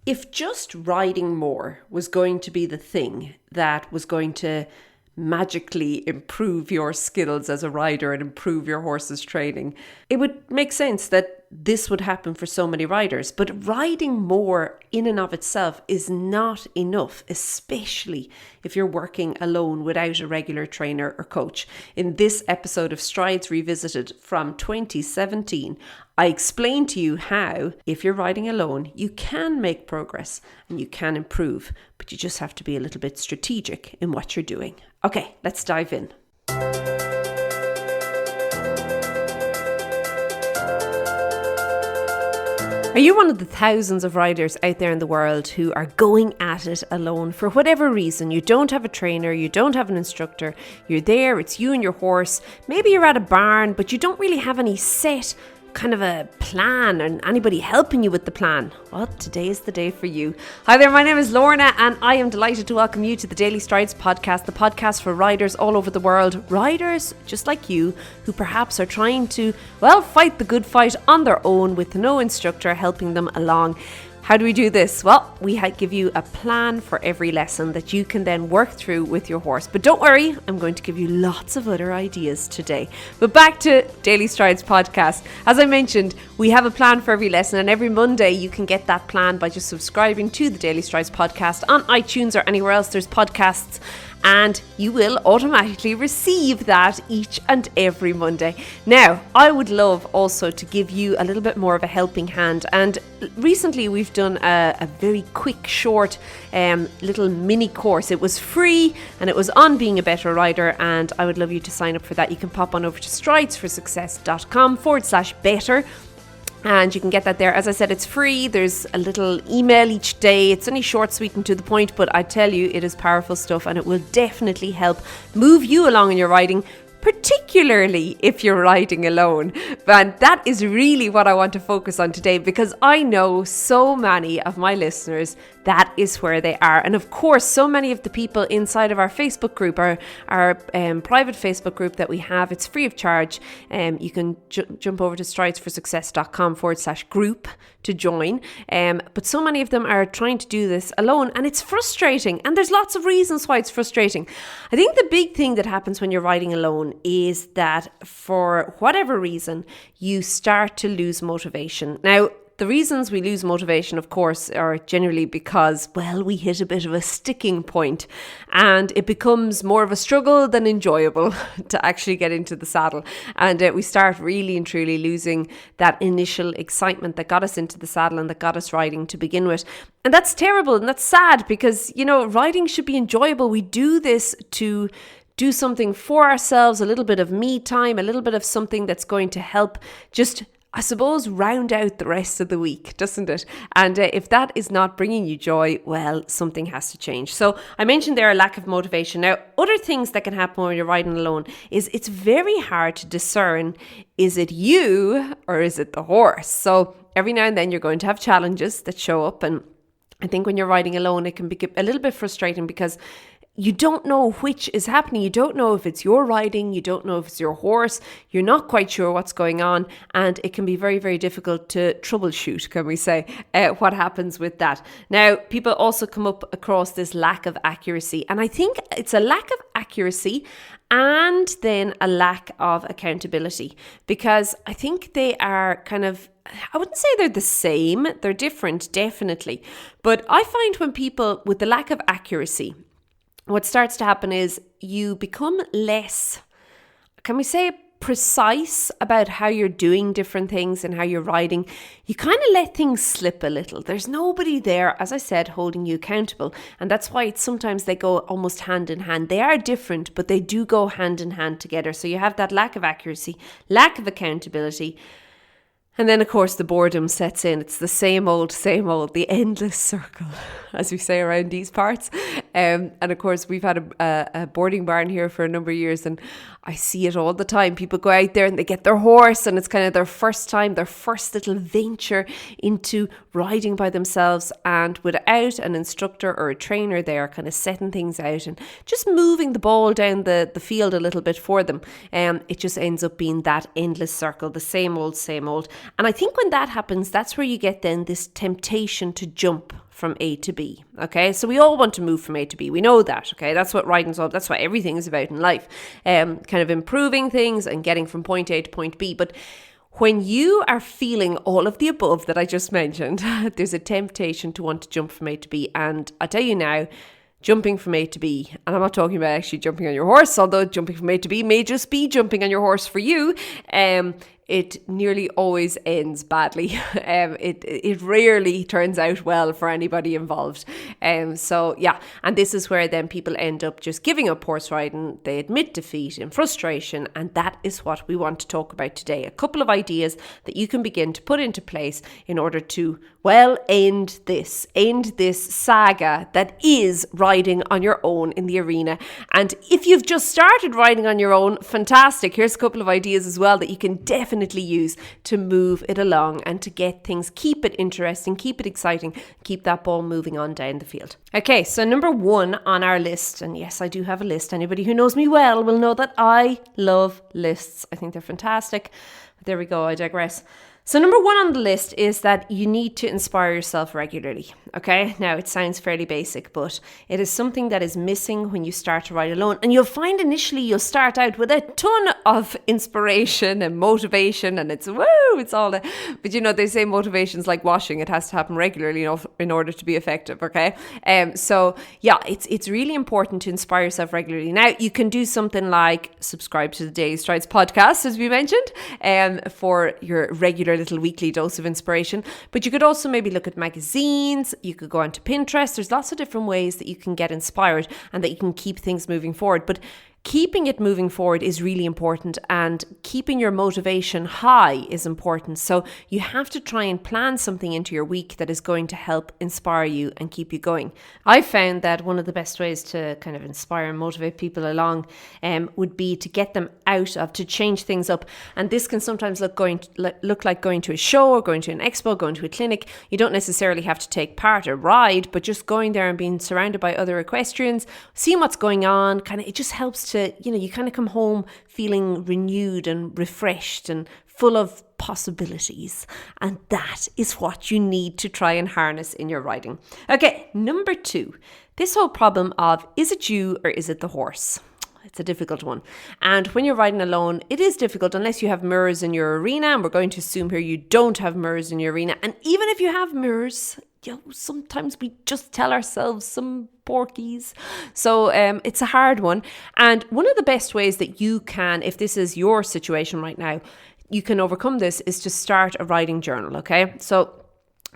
If just riding more was going to be the thing that was going to magically improve your skills as a rider and improve your horse's training, it would make sense that this would happen for so many riders. But riding more in and of itself is not enough, especially if you're working alone without a regular trainer or coach. In this episode of Strides Revisited from 2017, I explain to you how, if you're riding alone, you can make progress and you can improve, but you just have to be a little bit strategic in what you're doing. Okay, let's dive in. Are you one of the thousands of riders out there in the world who are going at it alone for whatever reason? You don't have a trainer, you don't have an instructor, you're there, it's you and your horse. Maybe you're at a barn, but you don't really have any set kind of a plan and anybody helping you with the plan. Well, today is the day for you. Hi there, my name is Lorna and I am delighted to welcome you to the Daily Strides podcast, the podcast for riders all over the world. Riders just like you who perhaps are trying to, fight the good fight on their own with no instructor helping them along. How do we do this? Well, we give you a plan for every lesson that you can then work through with your horse. But don't worry, I'm going to give you lots of other ideas today. But back to Daily Strides podcast. As I mentioned, we have a plan for every lesson, and every Monday you can get that plan by just subscribing to the Daily Strides podcast on iTunes or anywhere else there's podcasts. And you will automatically receive that each and every Monday. Now, I would love also to give you a little bit more of a helping hand. And recently we've done a very quick, short little mini course. It was free and it was on being a better rider. And I would love you to sign up for that. You can pop on over to stridesforsuccess.com/better. And you can get that there. As I said, it's free. There's a little email each day. It's only short, sweet and to the point, but I tell you, it is powerful stuff and it will definitely help move you along in your riding, particularly if you're riding alone. And that is really what I want to focus on today, because I know so many of my listeners, that is where they are. And of course, so many of the people inside of our Facebook group, our private Facebook group that we have, it's free of charge. You can jump over to stridesforsuccess.com/group to join. But so many of them are trying to do this alone, and it's frustrating. And there's lots of reasons why it's frustrating. I think the big thing that happens when you're riding alone is that for whatever reason, you start to lose motivation. Now, the reasons we lose motivation, of course, are generally because, we hit a bit of a sticking point and it becomes more of a struggle than enjoyable to actually get into the saddle. And we start really and truly losing that initial excitement that got us into the saddle and that got us riding to begin with. And that's terrible and that's sad because, riding should be enjoyable. We do this to do something for ourselves, a little bit of me time, a little bit of something that's going to help just, I suppose, round out the rest of the week, doesn't it? And if that is not bringing you joy, something has to change. So I mentioned there a lack of motivation. Now, other things that can happen when you're riding alone is it's very hard to discern, is it you or is it the horse? So every now and then you're going to have challenges that show up. And I think when you're riding alone, it can be a little bit frustrating because you don't know which is happening. You don't know if it's your riding. You don't know if it's your horse. You're not quite sure what's going on. And it can be very, very difficult to troubleshoot, can we say, what happens with that. Now, people also come up across this lack of accuracy. And I think it's a lack of accuracy and then a lack of accountability, because I think they are kind of, I wouldn't say they're the same. They're different, definitely. But I find when people with the lack of accuracy, what starts to happen is you become less, can we say, precise about how you're doing different things and how you're riding. You kind of let things slip a little. There's nobody there, as I said, holding you accountable. And that's why sometimes they go almost hand in hand. They are different, but they do go hand in hand together. So you have that lack of accuracy, lack of accountability. And then, of course, the boredom sets in. It's the same old, the endless circle, as we say around these parts. And of course, we've had a boarding barn here for a number of years, and I see it all the time. People go out there and they get their horse, and it's kind of their first time, their first little venture into riding by themselves, and without an instructor or a trainer there kind of setting things out and just moving the ball down the field a little bit for them. It just ends up being that endless circle, the same old. And I think when that happens, that's where you get then this temptation to jump from A to B. Okay, so we all want to move from A to B. We know that. Okay, that's what writing's all. That's what everything is about in life. Kind of improving things and getting from point A to point B. But when you are feeling all of the above that I just mentioned, there's a temptation to want to jump from A to B. And I tell you now, jumping from A to B, and I'm not talking about actually jumping on your horse, although jumping from A to B may just be jumping on your horse for you. It nearly always ends badly. It rarely turns out well for anybody involved. So yeah, and this is where then people end up just giving up horse riding. They admit defeat and frustration, and that is what we want to talk about today. A couple of ideas that you can begin to put into place in order to, well, end this saga that is riding on your own in the arena. And if you've just started riding on your own, fantastic. Here's a couple of ideas as well that you can definitely use to move it along and to get things, keep it interesting, keep it exciting, keep that ball moving on down the field. Okay, so number 1 on our list, and yes, I do have a list. Anybody who knows me well will know that I love lists. I think they're fantastic. But there we go, I digress. So number 1 on the list is that you need to inspire yourself regularly. Okay, now it sounds fairly basic, but it is something that is missing when you start to ride alone. And you'll find initially you'll start out with a ton of inspiration and motivation, and it's all that. But you know, they say motivation's like washing; it has to happen regularly in order to be effective. Okay, so yeah, it's really important to inspire yourself regularly. Now you can do something like subscribe to the Daily Strides podcast, as we mentioned, for your regular little weekly dose of inspiration. But you could also maybe look at magazines. You could go onto Pinterest. There's lots of different ways that you can get inspired and that you can keep things moving forward. But keeping it moving forward is really important, and keeping your motivation high is important. So you have to try and plan something into your week that is going to help inspire you and keep you going. I found that one of the best ways to kind of inspire and motivate people along would be to get them to change things up. And this can sometimes look like going to a show or going to an expo, going to a clinic. You don't necessarily have to take part or ride, but just going there and being surrounded by other equestrians, seeing what's going on, it just helps to, you kind of come home feeling renewed and refreshed and full of possibilities. And that is what you need to try and harness in your riding. Okay, number 2, this whole problem of is it you or is it the horse? It's a difficult one. And when you're riding alone, it is difficult unless you have mirrors in your arena. And we're going to assume here you don't have mirrors in your arena. And even if you have mirrors, sometimes we just tell ourselves some porkies. So it's a hard one. And one of the best ways that you can, if this is your situation right now, you can overcome this is to start a riding journal. Okay, so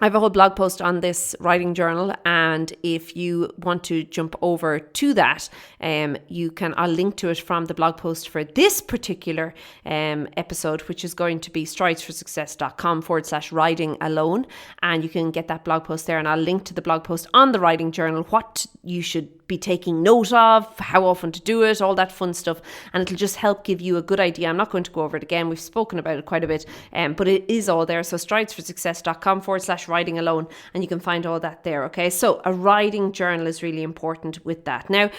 I have a whole blog post on this writing journal, and if you want to jump over to that, I'll link to it from the blog post for this particular episode, which is going to be stridesforsuccess.com/writing alone. And you can get that blog post there, and I'll link to the blog post on the writing journal, what you should be taking note of, how often to do it, all that fun stuff. And it'll just help give you a good idea. I'm not going to go over it again. We've spoken about it quite a bit, but it is all there. So stridesforsuccess.com/writing alone, and you can find all that there. Okay, so a writing journal is really important with that. Now,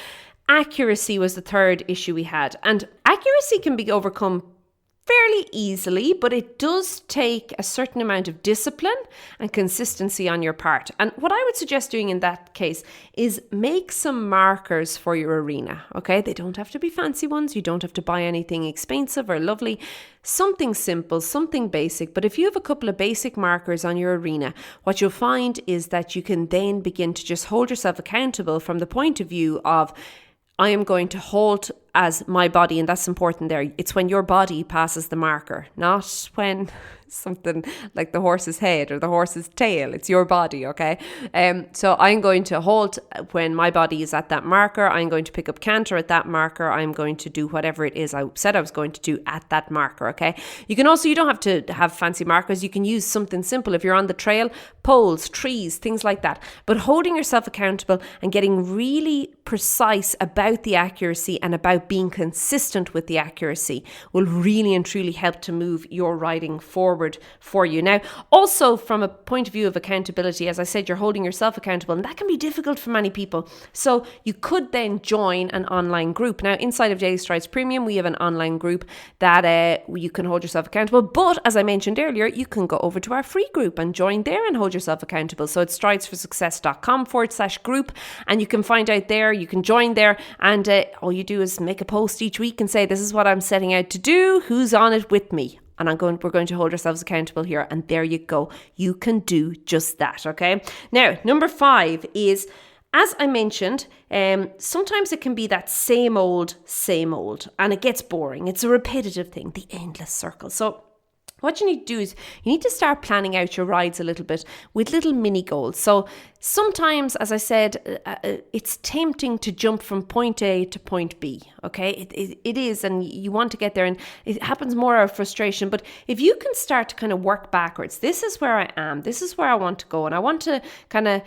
accuracy was the third issue we had, and accuracy can be overcome fairly easily, but it does take a certain amount of discipline and consistency on your part. And what I would suggest doing in that case is make some markers for your arena. Okay, they don't have to be fancy ones. You don't have to buy anything expensive or lovely. Something simple, something basic. But if you have a couple of basic markers on your arena, what you'll find is that you can then begin to just hold yourself accountable from the point of view of, I am going to halt as my body, and that's important there. It's when your body passes the marker, not when something like the horse's head or the horse's tail. It's your body, okay? So I'm going to halt when my body is at that marker. I'm going to pick up canter at that marker. I'm going to do whatever it is I said I was going to do at that marker, okay? You don't have to have fancy markers. You can use something simple. If you're on the trail, poles, trees, things like that. But holding yourself accountable and getting really precise about the accuracy and about being consistent with the accuracy will really and truly help to move your riding forward forward for you. Now, also from a point of view of accountability, as I said, you're holding yourself accountable, and that can be difficult for many people. So you could then join an online group. Now, inside of Daily Strides Premium, we have an online group that you can hold yourself accountable. But as I mentioned earlier, you can go over to our free group and join there and hold yourself accountable. So it's stridesforsuccess.com/group, and you can find out there, you can join there, and all you do is make a post each week and say, this is what I'm setting out to do, who's on it with me? And we're going to hold ourselves accountable here. And there you go. You can do just that, okay? Now, number 5 is, as I mentioned, sometimes it can be that same old, and it gets boring. It's a repetitive thing, the endless circle. So what you need to do is you need to start planning out your rides a little bit with little mini goals. So sometimes, as I said, it's tempting to jump from point A to point B, okay? It is, and you want to get there, and it happens more out of frustration. But if you can start to kind of work backwards, this is where I am, this is where I want to go, and I want to kind of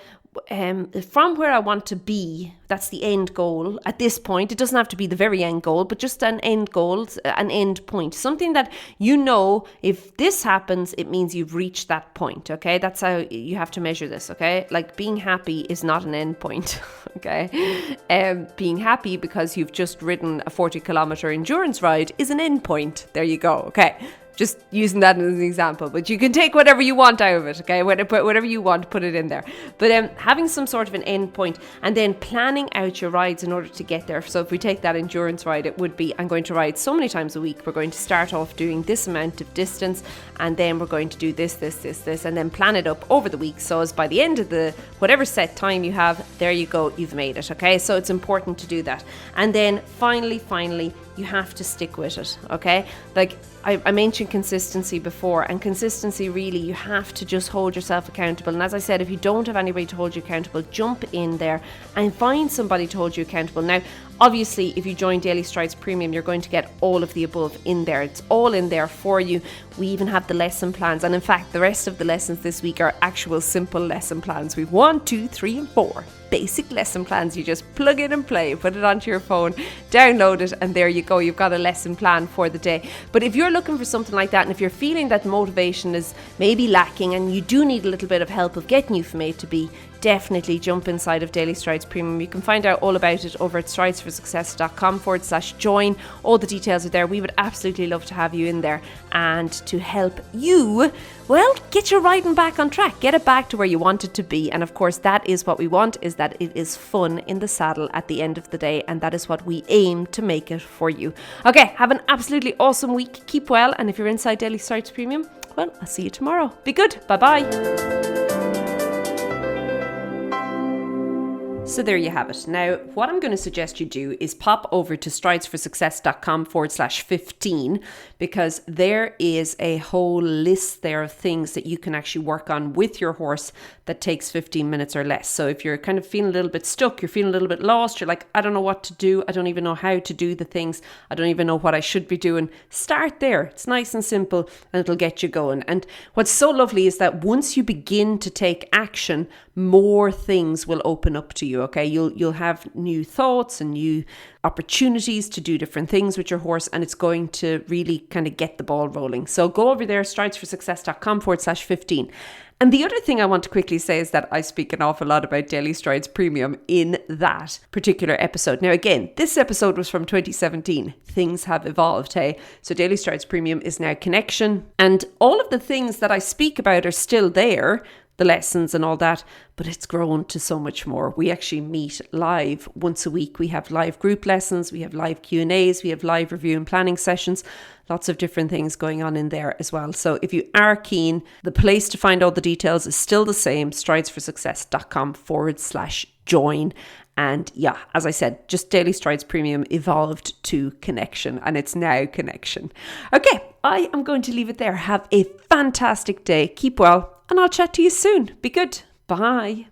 from where I want to be, that's the end goal at this point. It doesn't have to be the very end goal, but just an end goal, an end point. Something that you know, if this happens, it means you've reached that point, okay? That's how you have to measure this, okay? Like being happy is not an end point, okay? Being happy because you've just ridden a 40-kilometer endurance ride is an end point. There you go, okay? Just using that as an example, but you can take whatever you want out of it, okay? Whatever you want, put it in there. But having some sort of an end point, and then planning out your rides in order to get there. So if we take that endurance ride, it would be, I'm going to ride so many times a week. We're going to start off doing this amount of distance, and then we're going to do this, and then plan it up over the week. So as by the end of the whatever set time you have, there you go, you've made it, okay? So it's important to do that. And then finally, you have to stick with it, okay? Like I mentioned consistency before, and consistency, really, you have to just hold yourself accountable. And as I said, if you don't have anybody to hold you accountable, jump in there and find somebody to hold you accountable. Now, obviously, if you join Daily Strides Premium, you're going to get all of the above in there. It's all in there for you. We even have the lesson plans. And in fact, the rest of the lessons this week are actual simple lesson plans. We've 1, 2, 3, and 4 basic lesson plans. You just plug in and play, put it onto your phone, download it, and there you go. You've got a lesson plan for the day. But if you're looking for something like that, and if you're feeling that motivation is maybe lacking, and you do need a little bit of help of getting you from A to B, definitely jump inside of Daily Strides Premium. You can find out all about it over at stridesforsuccess.com/join. All the details are there. We would absolutely love to have you in there and to help you, well, get your riding back on track, get it back to where you want it to be. And of course, that is what we want, is that it is fun in the saddle at the end of the day, and that is what we aim to make it for you. Okay, have an absolutely awesome week. Keep well, and if you're inside Daily Strides Premium, well, I'll see you tomorrow. Be good. Bye-bye. So there you have it. Now, what I'm going to suggest you do is pop over to stridesforsuccess.com/15, because there is a whole list there of things that you can actually work on with your horse that takes 15 minutes or less. So if you're kind of feeling a little bit stuck, you're feeling a little bit lost, you're like, I don't know what to do, I don't even know how to do the things, I don't even know what I should be doing, start there. It's nice and simple, and it'll get you going. And what's so lovely is that once you begin to take action, more things will open up to you, okay? You'll have new thoughts and new opportunities to do different things with your horse, and it's going to really kind of get the ball rolling. So go over there, stridesforsuccess.com/15. And the other thing I want to quickly say is that I speak an awful lot about Daily Strides Premium in that particular episode. Now, again, this episode was from 2017. Things have evolved, hey? So Daily Strides Premium is now Connection, and all of the things that I speak about are still there, the lessons and all that, but it's grown to so much more. We actually meet live once a week. We have live group lessons, we have live Q&As, we have live review and planning sessions, lots of different things going on in there as well. So if you are keen, the place to find all the details is still the same, stridesforsuccess.com/join. And yeah, as I said, just Daily Strides Premium evolved to Connection, and it's now Connection. Okay, I am going to leave it there. Have a fantastic day. Keep well, and I'll chat to you soon. Be good. Bye.